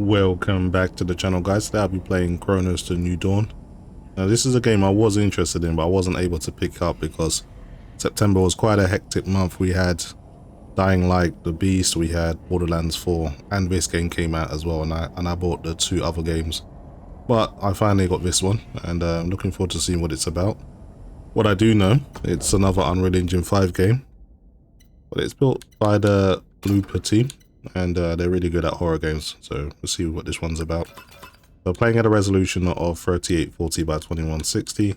Welcome back to the channel, guys. Today I'll be playing Cronos: The New Dawn. Now this is a game I was interested in, but I wasn't able to pick up because September was quite a hectic month. We had Dying Light, The Beast, we had Borderlands 4, and this game came out as well, and I bought the two other games. But I finally got this one, and I'm looking forward to seeing what it's about. What I do know, it's another Unreal Engine 5 game, but it's built by the Blooper team, and they're really good at horror games, so let's see what this one's about. So playing at a resolution of 3840 by 2160,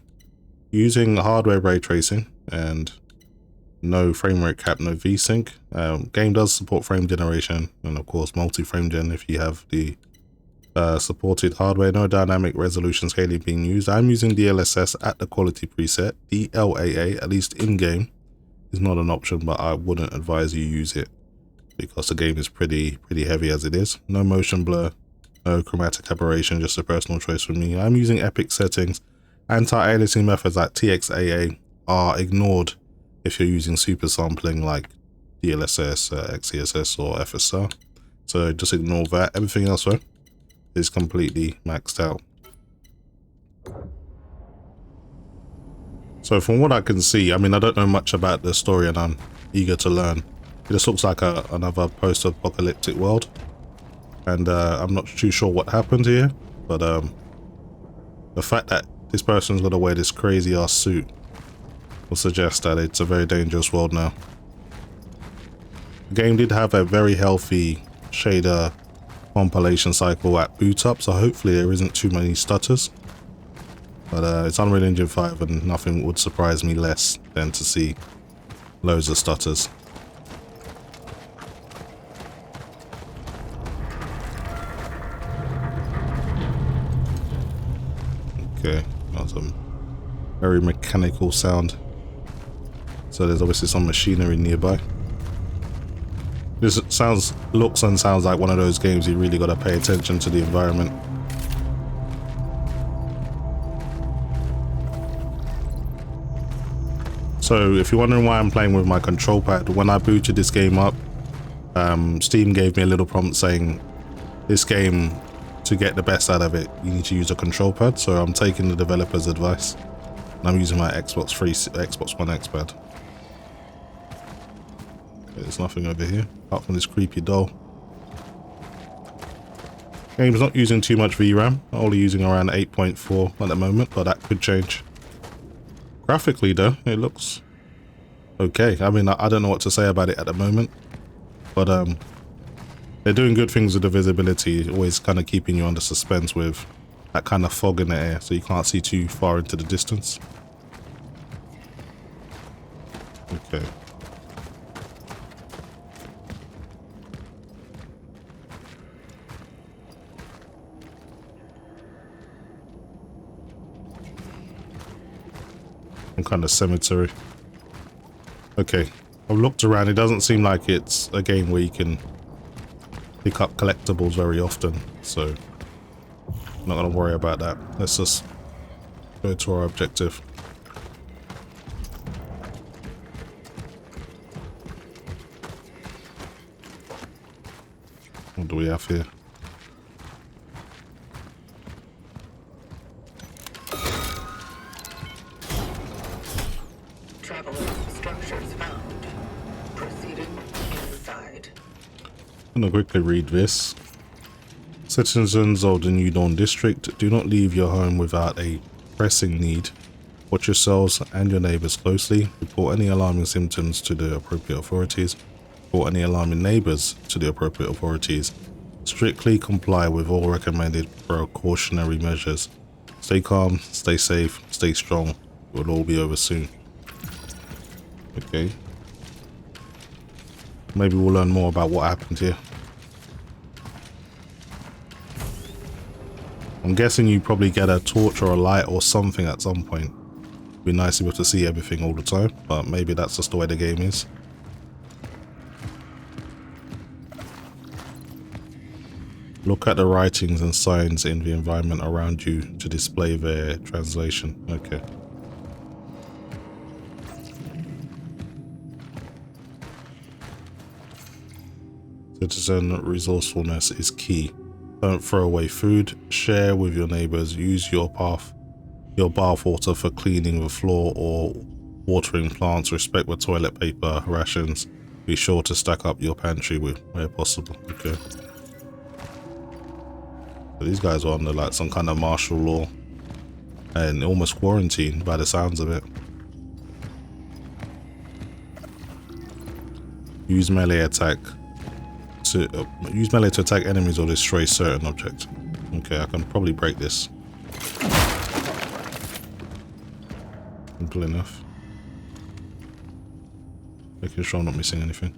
using hardware ray tracing and no frame rate cap, no VSync. Game does support frame generation and of course multi-frame gen if you have the supported hardware. No dynamic resolution scaling being used. I'm using DLSS at the quality preset. DLAA, at least in game, is not an option, but I wouldn't advise you use it because the game is pretty heavy as it is. No motion blur, no chromatic aberration, just a personal choice for me. I'm using epic settings. Anti-aliasing methods like TXAA are ignored if you're using super sampling like DLSS, XeSS or FSR. So just ignore that. Everything else though is completely maxed out. So from what I can see, I mean, I don't know much about the story and I'm eager to learn. It just looks like another post-apocalyptic world. And I'm not too sure what happened here, but the fact that this person's got to wear this crazy ass suit will suggest that it's a very dangerous world now. The game did have a very healthy shader compilation cycle at boot up, so hopefully there isn't too many stutters. But it's Unreal Engine 5 and nothing would surprise me less than to see loads of stutters. Okay, got some very mechanical sound. So there's obviously some machinery nearby. This looks and sounds like one of those games you really got to pay attention to the environment. So if you're wondering why I'm playing with my control pad, when I booted this game up, Steam gave me a little prompt saying this game, to get the best out of it, you need to use a control pad. So I'm taking the developer's advice and I'm using my Xbox One X pad. There's nothing over here apart from this creepy doll. Game's not using too much VRAM, only using around 8.4 at the moment, but that could change. Graphically though, it looks okay. I mean, I don't know what to say about it at the moment, but they're doing good things with the visibility, always kind of keeping you under suspense with that kind of fog in the air so you can't see too far into the distance. Okay. Some kind of cemetery. Okay, I've looked around. It doesn't seem like it's a game where you can pick up collectibles very often, so I'm not gonna worry about that. Let's just go to our objective. What do we have here? I'm gonna quickly read this. Citizens of the New Dawn District, do not leave your home without a pressing need. Watch yourselves and your neighbors closely. Report any alarming symptoms to the appropriate authorities. Report any alarming neighbors to the appropriate authorities. Strictly comply with all recommended precautionary measures. Stay calm, stay safe, stay strong. It will all be over soon. Okay. Maybe we'll learn more about what happened here. I'm guessing you probably get a torch or a light or something at some point. It'd be nice to be able to see everything all the time, but maybe that's just the way the game is. Look at the writings and signs in the environment around you to display their translation. Okay. Citizen resourcefulness is key. Don't throw away food. Share with your neighbors. Use your bath water for cleaning the floor or watering plants. Respect the toilet paper rations. Be sure to stack up your pantry where possible. Okay. So these guys are under like some kind of martial law and almost quarantined by the sounds of it. Use melee attack to attack enemies or destroy certain objects. Okay, I can probably break this. Simple enough. Making sure I'm not missing anything.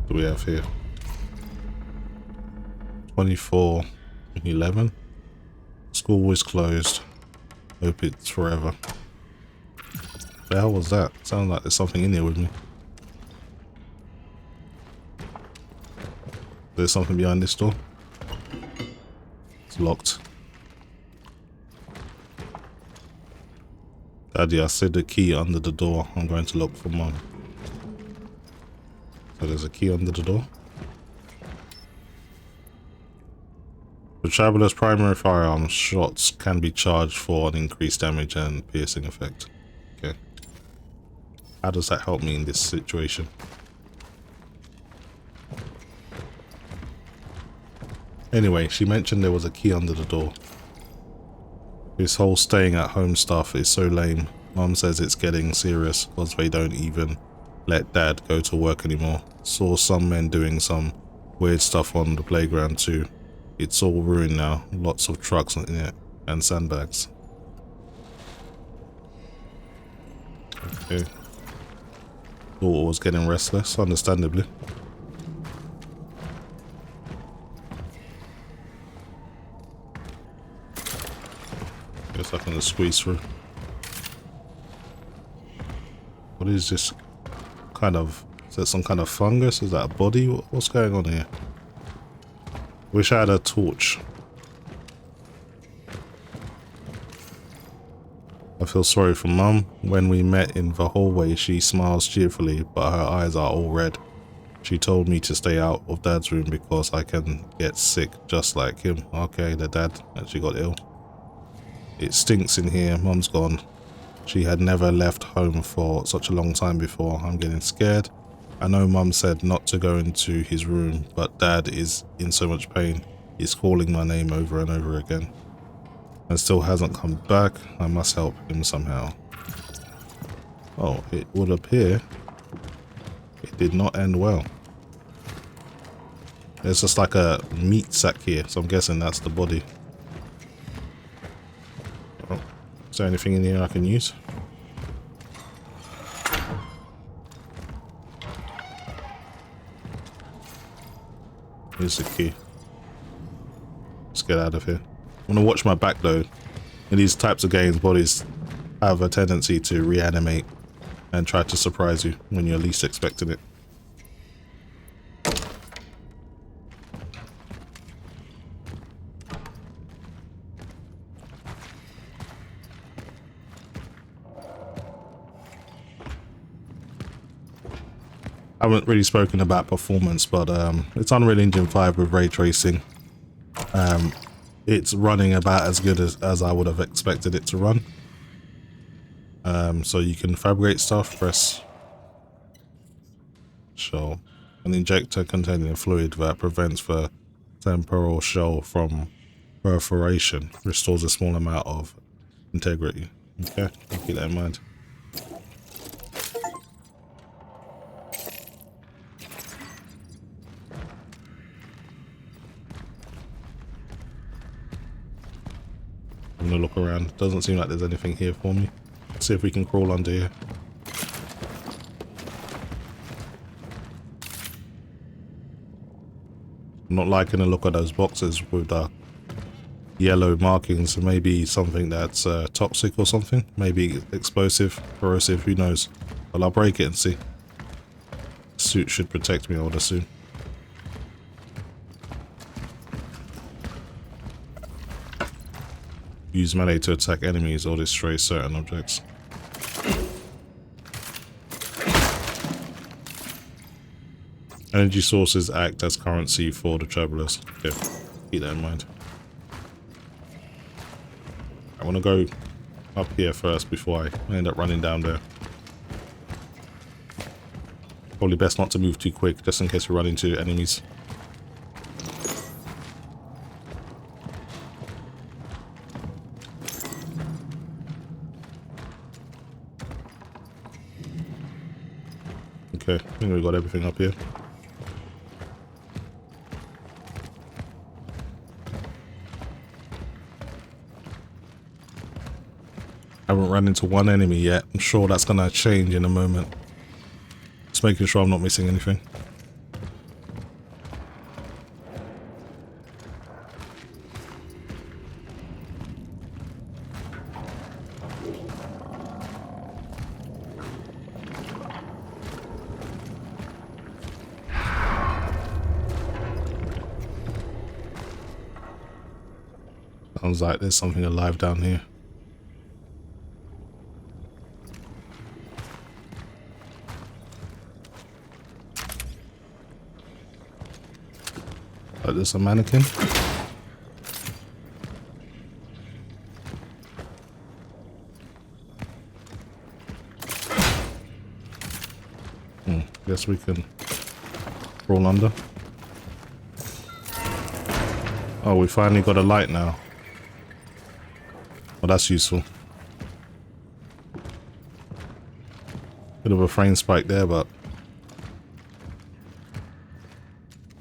What do we have here? 24/11. School is closed. Hope it's forever. What the hell was that? Sounds like there's something in here with me. There's something behind this door. It's locked. Daddy, I said the key under the door. I'm going to look for Mum. So there's a key under the door. The Traveler's primary firearm shots can be charged for an increased damage and piercing effect. Okay. How does that help me in this situation? Anyway, she mentioned there was a key under the door. This whole staying at home stuff is so lame. Mum says it's getting serious because they don't even let Dad go to work anymore. Saw some men doing some weird stuff on the playground too. It's all ruined now. Lots of trucks in it and sandbags. Okay. Daughter was getting restless, understandably. Guess I can just squeeze through. What is this kind of... Is that some kind of fungus? Is that a body? What's going on here? Wish I had a torch. I feel sorry for Mum. When we met in the hallway, she smiles cheerfully, but her eyes are all red. She told me to stay out of Dad's room because I can get sick just like him. Okay, the dad actually got ill. It stinks in here. Mum's gone. She had never left home for such a long time before. I'm getting scared. I know Mum said not to go into his room, but Dad is in so much pain. He's calling my name over and over again. And still hasn't come back. I must help him somehow. Oh, it would appear it did not end well. There's just like a meat sack here, so I'm guessing that's the body. Oh, is there anything in here I can use? Here's the key. Let's get out of here. I'm gonna watch my back though. In these types of games, bodies have a tendency to reanimate and try to surprise you when you're least expecting it. I haven't really spoken about performance, but it's Unreal Engine 5 with ray tracing. It's running about as good as I would have expected it to run. So you can fabricate stuff, press shell. An injector containing a fluid that prevents the temporal shell from perforation. Restores a small amount of integrity. Okay, I'll keep that in mind. I'm gonna look around. Doesn't seem like there's anything here for me. Let's see if we can crawl under here. I'm not liking the look of those boxes with the yellow markings. Maybe something that's toxic or something. Maybe explosive, corrosive, who knows. But I'll break it and see. The suit should protect me, I would assume. Use melee to attack enemies or destroy certain objects. Energy sources act as currency for the travelers. Okay, keep that in mind. I want to go up here first before I end up running down there. Probably best not to move too quick, just in case we run into enemies. Okay, I think we got everything up here. I haven't run into one enemy yet. I'm sure that's gonna change in a moment. Just making sure I'm not missing anything. Sounds like there's something alive down here. Like there's a mannequin. Guess we can crawl under. Oh, we finally got a light now. Well, that's useful. Bit of a frame spike there, but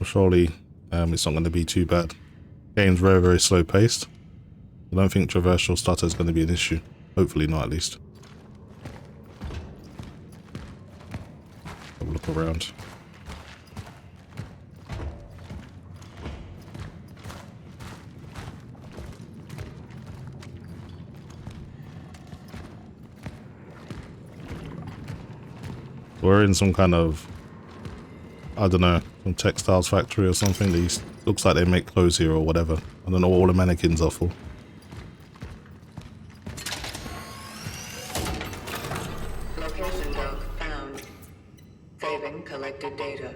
surely it's not going to be too bad. Game's very, very slow paced. I don't think traversal stutter is going to be an issue. Hopefully not, at least. Have a look around. We're in some kind of, I don't know, some textiles factory or something. These looks like they make clothes here or whatever. I don't know what all the mannequins are for. Location log found. Saving collected data.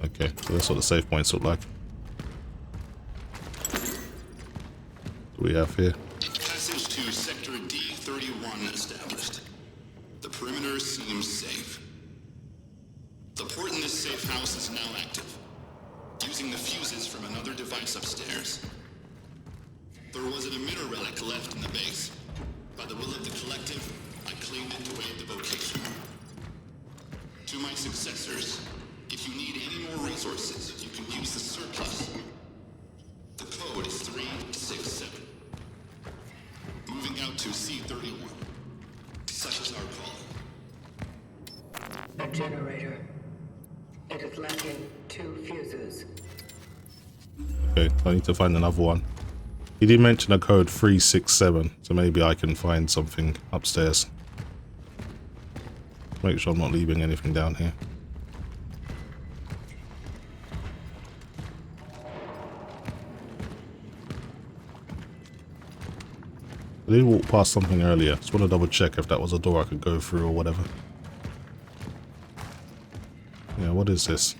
Okay, so that's what the save points look like. What do we have here? Passage to Sector D-31 established. The perimeter seems safe. The port in this safe house is now active, using the fuses from another device upstairs. There was an emitter relic left in the base. By the will of the collective, I claimed it to aid the vocation. To my successors, if you need any more resources, you can use the surplus. The code is 367. Moving out to C-31. Such is our call. A generator. It is lacking 2 fuses. Okay, I need to find another one. He did mention a code 367, so maybe I can find something upstairs. Make sure I'm not leaving anything down here. I did walk past something earlier. Just want to double check if that was a door I could go through or whatever. Yeah, what is this?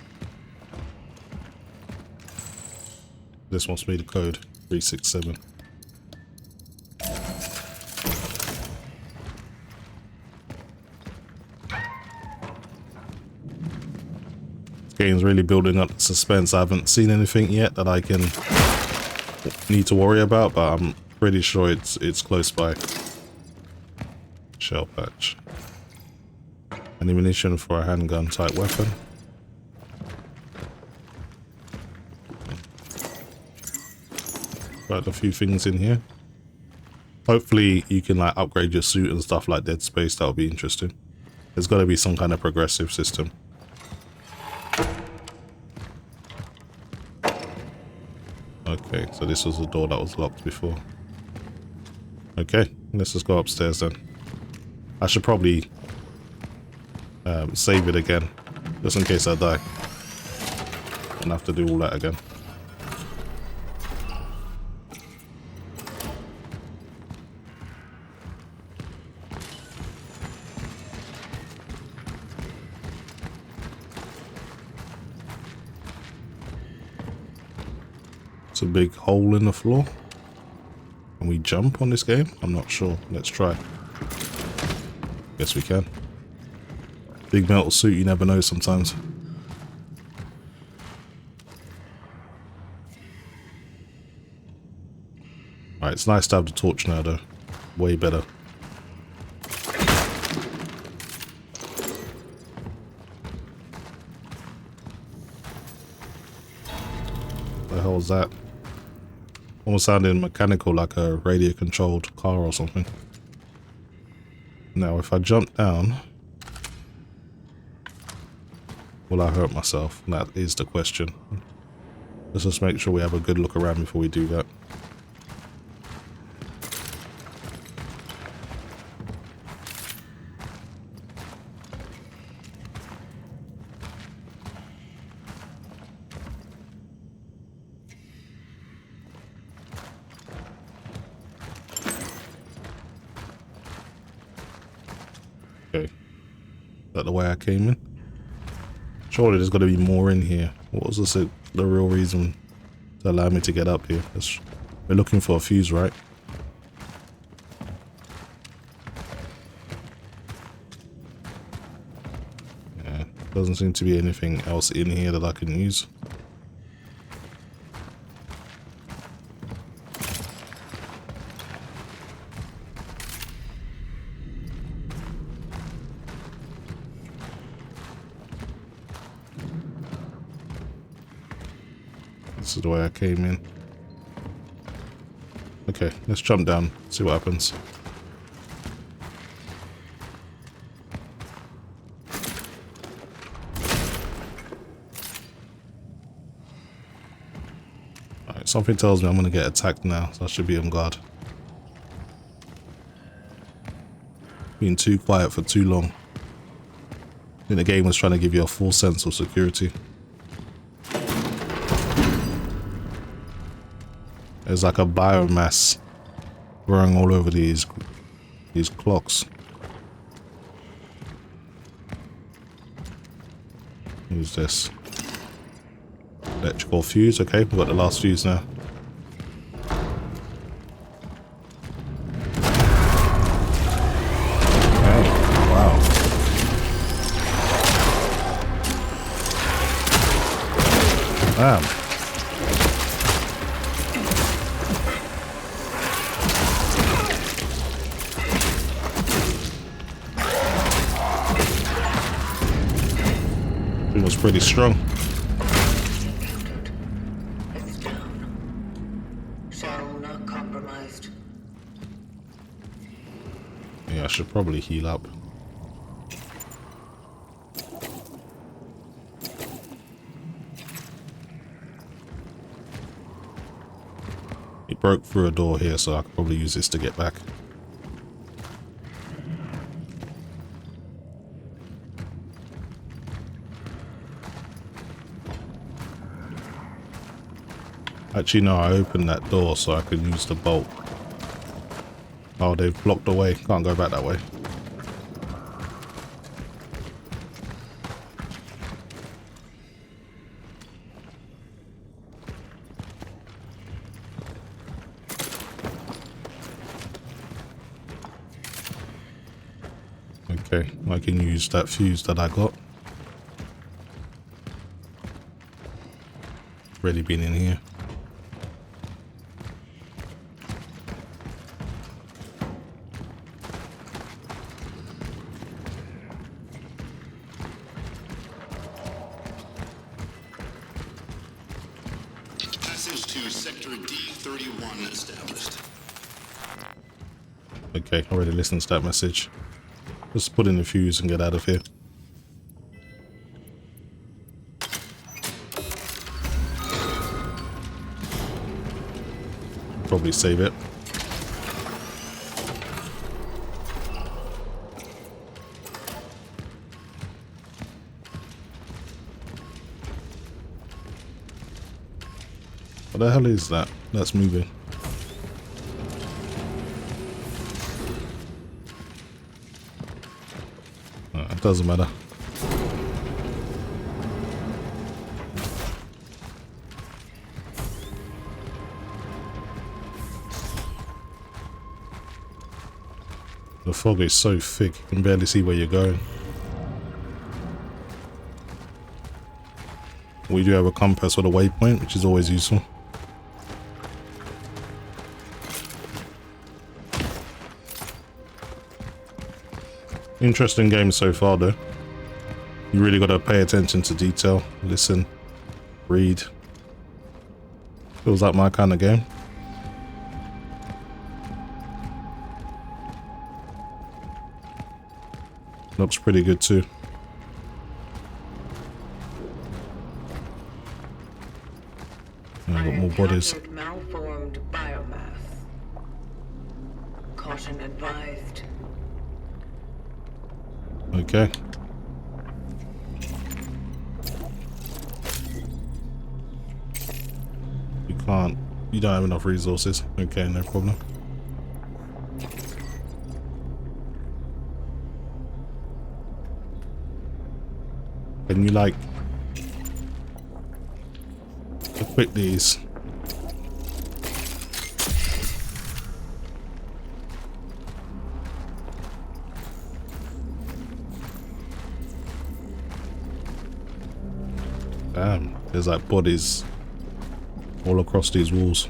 This must be the code 367. This game's really building up the suspense. I haven't seen anything yet that I can need to worry about, but I'm pretty sure it's close by. Shell patch. Ammunition for a handgun type weapon. Quite a few things in here. Hopefully you can like upgrade your suit and stuff like Dead Space. That'll be interesting. There's got to be some kind of progressive system. Okay, so this was the door that was locked before. Okay, let's just go upstairs then. I should probably save it again, just in case I die. And have to do all that again. It's a big hole in the floor. Can we jump on this game? I'm not sure. Let's try. Guess we can. Big metal suit, you never know sometimes. Alright, it's nice to have the torch now though. Way better. What the hell is that? Almost sounded mechanical, like a radio controlled car or something. Now if I jump down, will I hurt myself? That is the question. Let's just make sure we have a good look around before we do that. Okay. Is that the way I came in? Surely there's got to be more in here. What was the real reason to allow me to get up here? We're looking for a fuse, right? Yeah, doesn't seem to be anything else in here that I can use. This is the way I came in. Okay, let's jump down, see what happens. Alright, something tells me I'm gonna get attacked now, so I should be on guard. Being too quiet for too long. I think the game was trying to give you a full sense of security. There's like a biomass growing all over these clocks. Who's this? Electrical fuse. Okay, we've got the last fuse now. Okay, wow. Damn. Was pretty strong. It's down. Shell not compromised. Yeah, I should probably heal up. It broke through a door here, so I could probably use this to get back. Actually, no, I opened that door so I could use the bolt. Oh, they've blocked the way. Can't go back that way. Okay, I can use that fuse that I got. Already been in here. Sector D31 established. Okay, already listened to that message. Just put in the fuse and get out of here. Probably save it. What the hell is that? That's moving. It doesn't matter. fog is so thick, you can barely see where you're going. We do have a compass with a waypoint, which is always useful. Interesting game so far though. You really got to pay attention to detail, listen, read. Feels like my kind of game. Looks pretty good too. I've got more bodies. Malformed biomass. Caution advised. Okay. You don't have enough resources. Okay, no problem. Can you like equip these? Damn, there's like bodies all across these walls.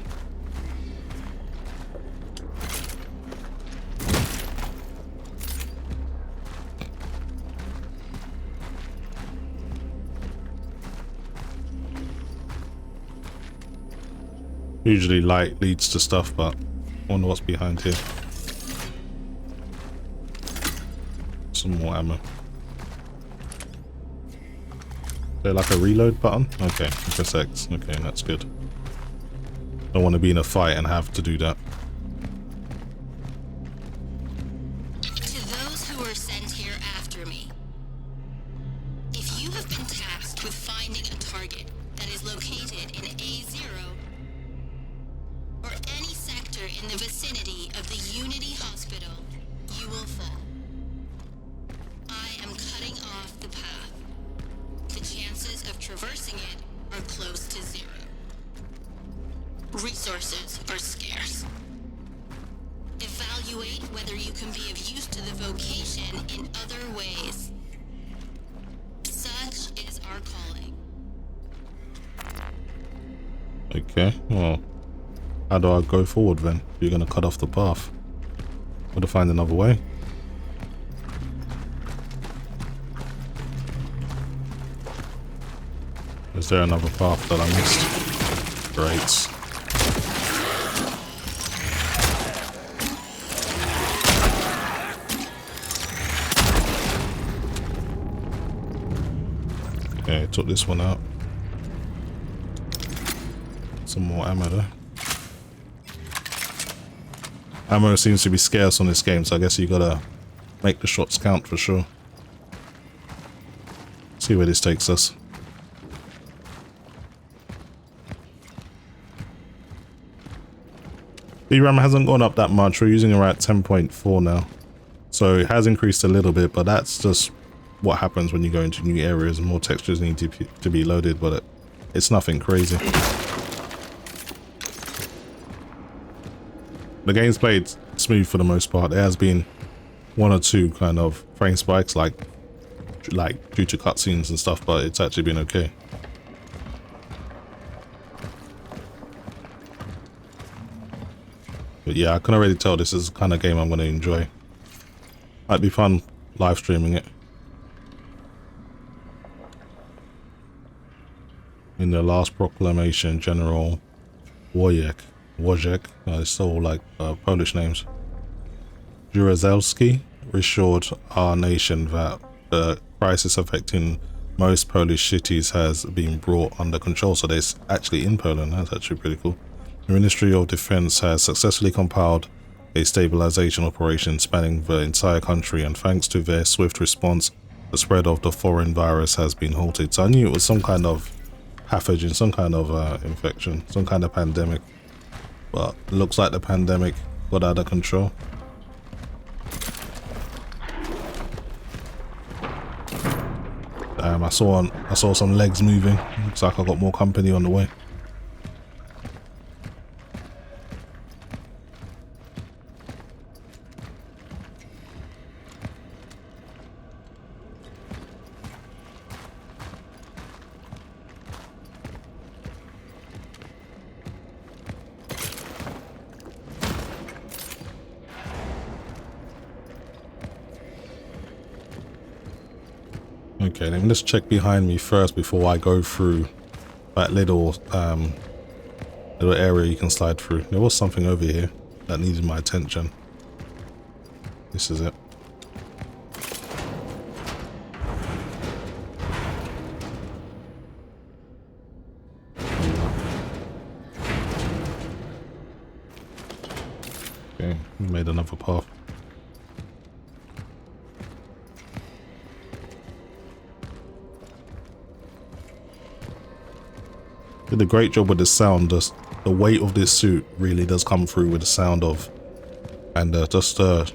Usually light leads to stuff, but I wonder what's behind here. Some more ammo. Is there like a reload button? Okay, press X. Okay, that's good. Don't want to be in a fight and have to do that. To those who were sent here after me, if you have been tasked with finding a target that is located in A0 or any sector in the vicinity of the Unity Hospital, you will fall. I am cutting off the path. The chances of traversing it are close to zero. Resources are scarce. Evaluate whether you can be of use to the vocation in other ways. Such is our calling. Okay, well, how do I go forward then? You're gonna cut off the path. Gotta find another way. Is there another path that I missed? Great. Okay, took this one out. Some more ammo there. Ammo seems to be scarce on this game, so I guess you gotta make the shots count for sure. See where this takes us. VRAM hasn't gone up that much. We're using around 10.4 now. So it has increased a little bit, but that's just what happens when you go into new areas and more textures need to be loaded, but it's nothing crazy. The game's played smooth for the most part. There has been one or two kind of frame spikes like due to cutscenes and stuff, but it's actually been okay. But yeah, I can already tell this is the kind of game I'm going to enjoy. Might be fun live streaming it. In the last proclamation, General Wojciech, it's all like Polish names, Jaruzelski assured our nation that the crisis affecting most Polish cities has been brought under control. So they're actually in Poland. That's actually pretty cool. The Ministry of Defense has successfully compiled a stabilization operation spanning the entire country, and thanks to their swift response, the spread of the foreign virus has been halted. So I knew it was some kind of pathogen, some kind of infection, some kind of pandemic, but it looks like the pandemic got out of control. I saw some legs moving. Looks like I got more company on the way. Okay, let me just check behind me first before I go through that little area you can slide through. There was something over here that needed my attention. This is it. Okay, we made another path. Did a great job with the sound. Just the weight of this suit really does come through with the sound of, and just the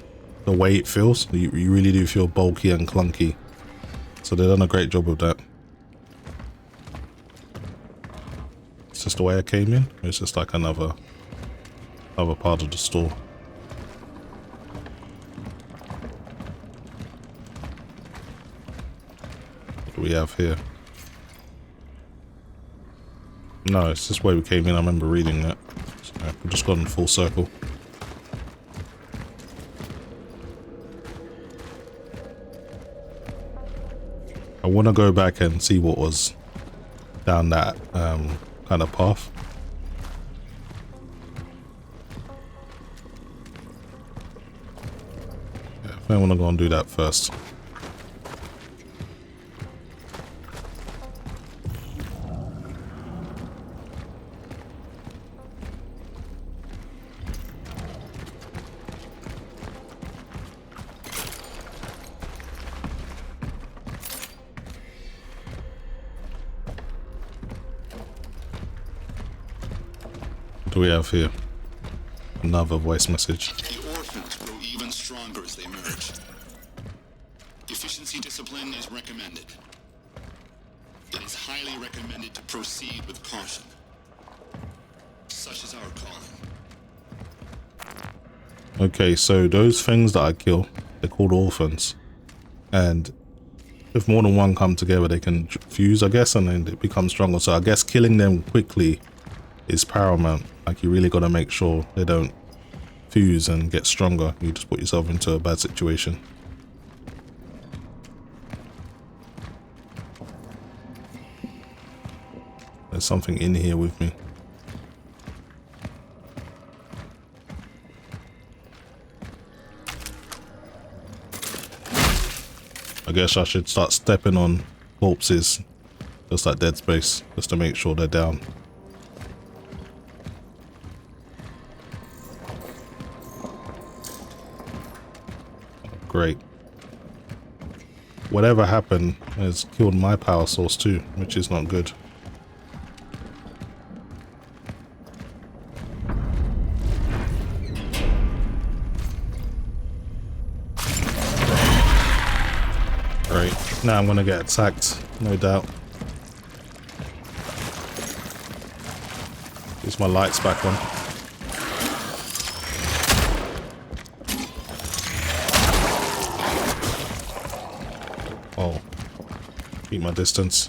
way it feels. You really do feel bulky and clunky. So they've done a great job with that. It's just the way I came in. It's just like another part of the store. What do we have here? No, it's this way we came in. I remember reading that. So we've just gone full circle. I want to go back and see what was down that kind of path. Yeah, I think I want to go and do that first. What do we have here? Another voice message. The orphans grow even stronger as they merge. Efficiency discipline is recommended. It is highly recommended to proceed with caution. Such is our calling. Okay, so those things that I kill, they're called orphans. And if more than one come together, they can fuse, I guess, and then it becomes stronger. So I guess killing them quickly is paramount. Like, you really got to make sure they don't fuse and get stronger. You just put yourself into a bad situation. There's something in here with me. I guess I should start stepping on corpses, just like Dead Space, just to make sure they're down. Great. Whatever happened has killed my power source too, which is not good. Great. Now I'm gonna get attacked, no doubt. Use my lights back on. Oh, keep my distance.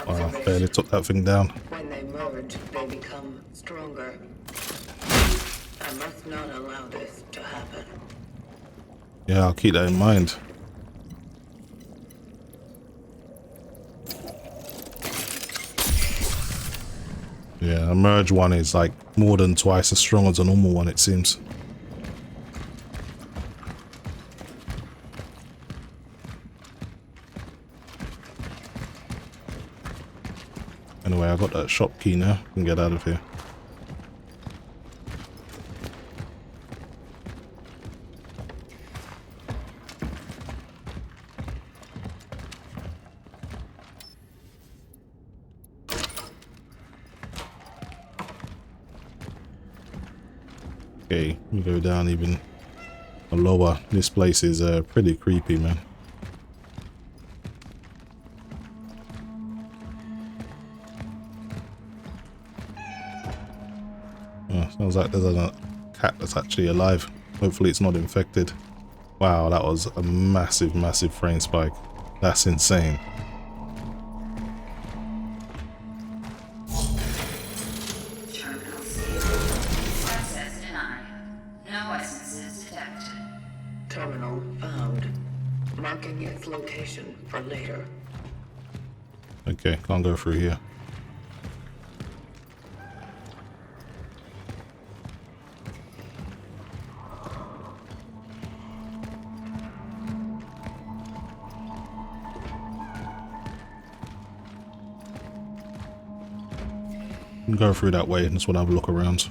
Wow, barely took that thing down. When they merge, they become stronger. I must not allow this to happen. Yeah, I'll keep that in mind. Yeah, a merge one is like more than twice as strong as a normal one, it seems. Anyway, I got that shop key now. I can get out of here. Okay, we go down even lower. This place is pretty creepy, man. Oh, sounds like there's a cat that's actually alive. Hopefully it's not infected. Wow, that was a massive, massive frame spike. That's insane. reputation for later. Okay, can't go through here. Go through that way and just want to have a look around.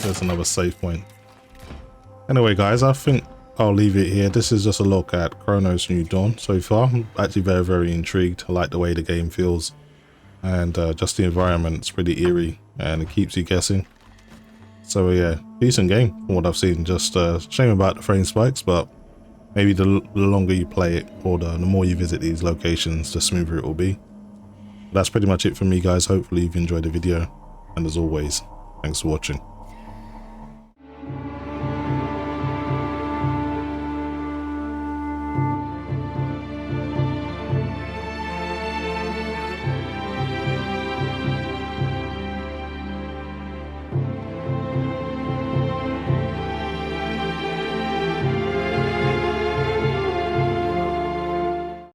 There's another save point. Anyway guys, I think I'll leave it here. This is just a look at Cronos New Dawn so far. I'm actually very intrigued. I like the way the game feels, and just the environment's pretty eerie and it keeps you guessing. So yeah, decent game from what I've seen. Just shame about the frame spikes, but maybe the longer you play it, or the more you visit these locations, the smoother it will be. That's pretty much it for me guys. Hopefully you've enjoyed the video, and as always, thanks for watching.